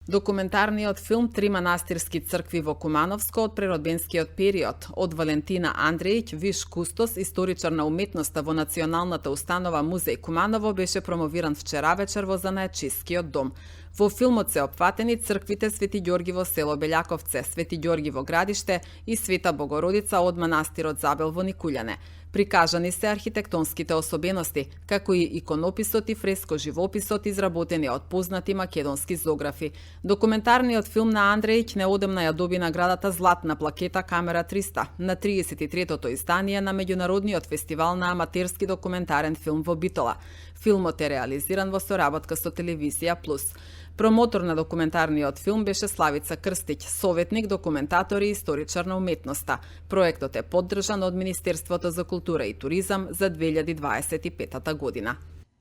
Документарниот филм Три манастирски цркви во Кумановско од преродбенскиот период од Валентина Андрејќ, виш кустос, историчар на уметноста во Националната установа Музеј Куманово, беше промовиран вчера вечер во Занаечискиот дом. Во филмот се опфатени црквите Свети Ѓорги во село Белјаковце, Свети Ѓорги во Градиште и Света Богородица од манастирот Забел во Никулјане. Прикажани се архитектонските особености, како и иконописот и фреско-живописот изработени од познати македонски зографи. Документарниот филм на Андрејќ неодамна ја доби наградата Златна плакета Камера 300 на 33-тото издание на меѓународниот фестивал на аматерски документарен филм во Битола. Филмот е реализиран во соработка со Телевизија Плюс. Промотор на документарниот филм беше Славица Крстиќ, советник, документатор и историчар на уметноста. Проектот е поддржан од Министерството за култура и туризам за 2025 година.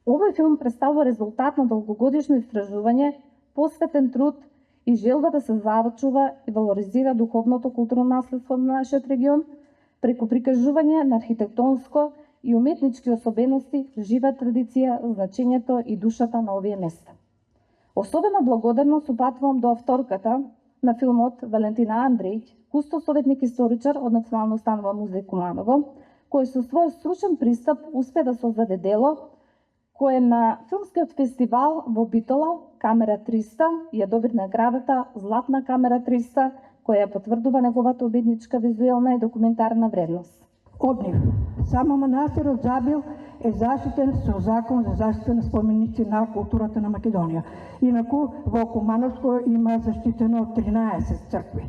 Овој филм представува резултат на долгогодишно истражување, посветен труд и желба да се завршува и валоризира духовното културно наследство на нашиот регион преку прикажување на архитектонско и уметнички особености, жива традиција, значењето и душата на овие места. Особена благодарност упатувам до авторката на филмот Валентина Андрејќ, кустос советник историчар од Национална установа Музеј Куманово, кој со свој стручен пристап успе да создаде дело кој на филмскиот фестивал во Битола Камера 300 ја доби наградата Златна камера 300, која потврдува неговата убедничка визуелна и документарна вредност. Од нив, само манастирот Забел е заштитен со закон за заштита на споменици на културата на Македонија. Инаку во Кумановско има заштитено 13 цркви,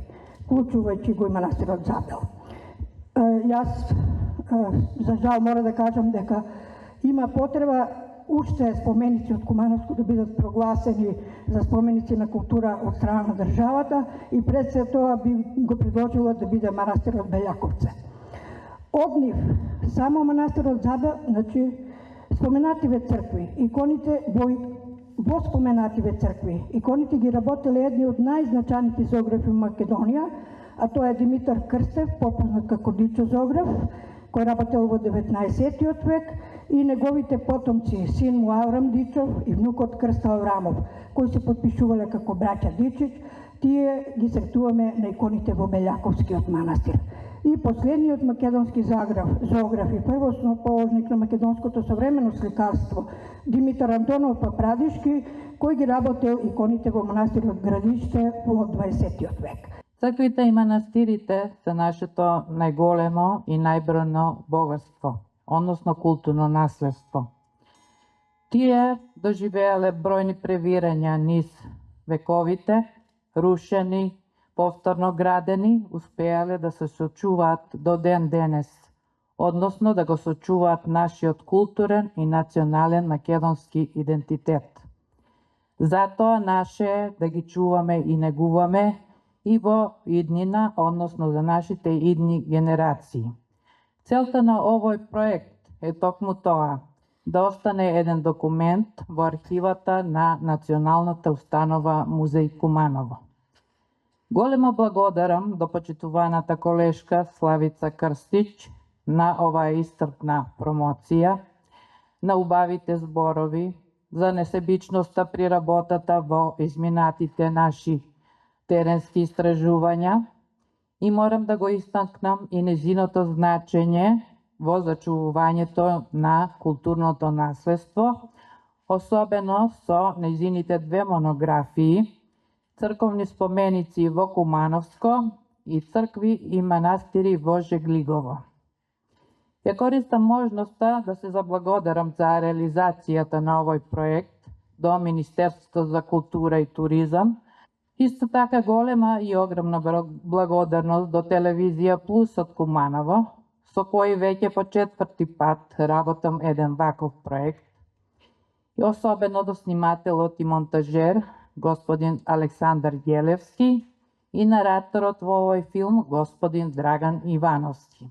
вклучувајќи го и манастирот Забел. Јас, за жал, мора да кажам дека има потреба уште споменици од Кумановско да бидат прогласени за споменици на култура од страна на државата и пред се тоа би го предложила да биде манастирот Белјаковце. Од нив, само манастирот Забел, значи, споменативе цркви, иконите во споменативе цркви, иконите ги работеле едни од најзначајните зографи во Македонија, а тоа е Димитар Крстев, попознат како Дичо Зограф, кој работел во 19. век, и неговите потомци, син му Аврам Дичов и внукот Крста Аврамов, кои се подпишувале како браќа Дичич, тие ги сретуваме на иконите во Белјаковскиот манастир. И последниот македонски зограф и првосноположник на македонското современо сликарство, Димитар Антонов Папрадишки, кој ги работел иконите во манастирот Градиште во 20. век. Црквите и манастирите се нашето најголемо и најбројно богатство, односно културно наследство. Тие доживеале бројни превирања низ вековите, рушени, повторно градени, успеале да се сочуваат до ден денес, односно да го сочуваат нашиот културен и национален македонски идентитет. Затоа наше е да ги чуваме и негуваме и во иднина, односно за нашите идни генерации. Целта на овој проект е токму тоа, да остане еден документ во архивата на Националната установа Музеј Куманово. Големо благодарам до почитуваната колешка Славица Крстиќ на оваа истрпна промоција, на убавите зборови, за несебичноста при работата во изминатите наши теренски истражувања и морам да го истакнам и незиното значење во зачувувањето на културното наследство, особено со незините две монографии Црковни споменици во Кумановско и цркви и манастири во Жеглигово. Ја користам можноста да се заблагодарам за реализацијата на овој проект до Министерството за култура и туризам. Исто така голема и огромна благодарност до Телевизија Плюс од Куманово, со кој веќе по 4-ти пат работам еден ваков проект. И особено до снимателот и монтажер господин Александар Гелевски и нараторот во овој филм господин Драган Ивановски.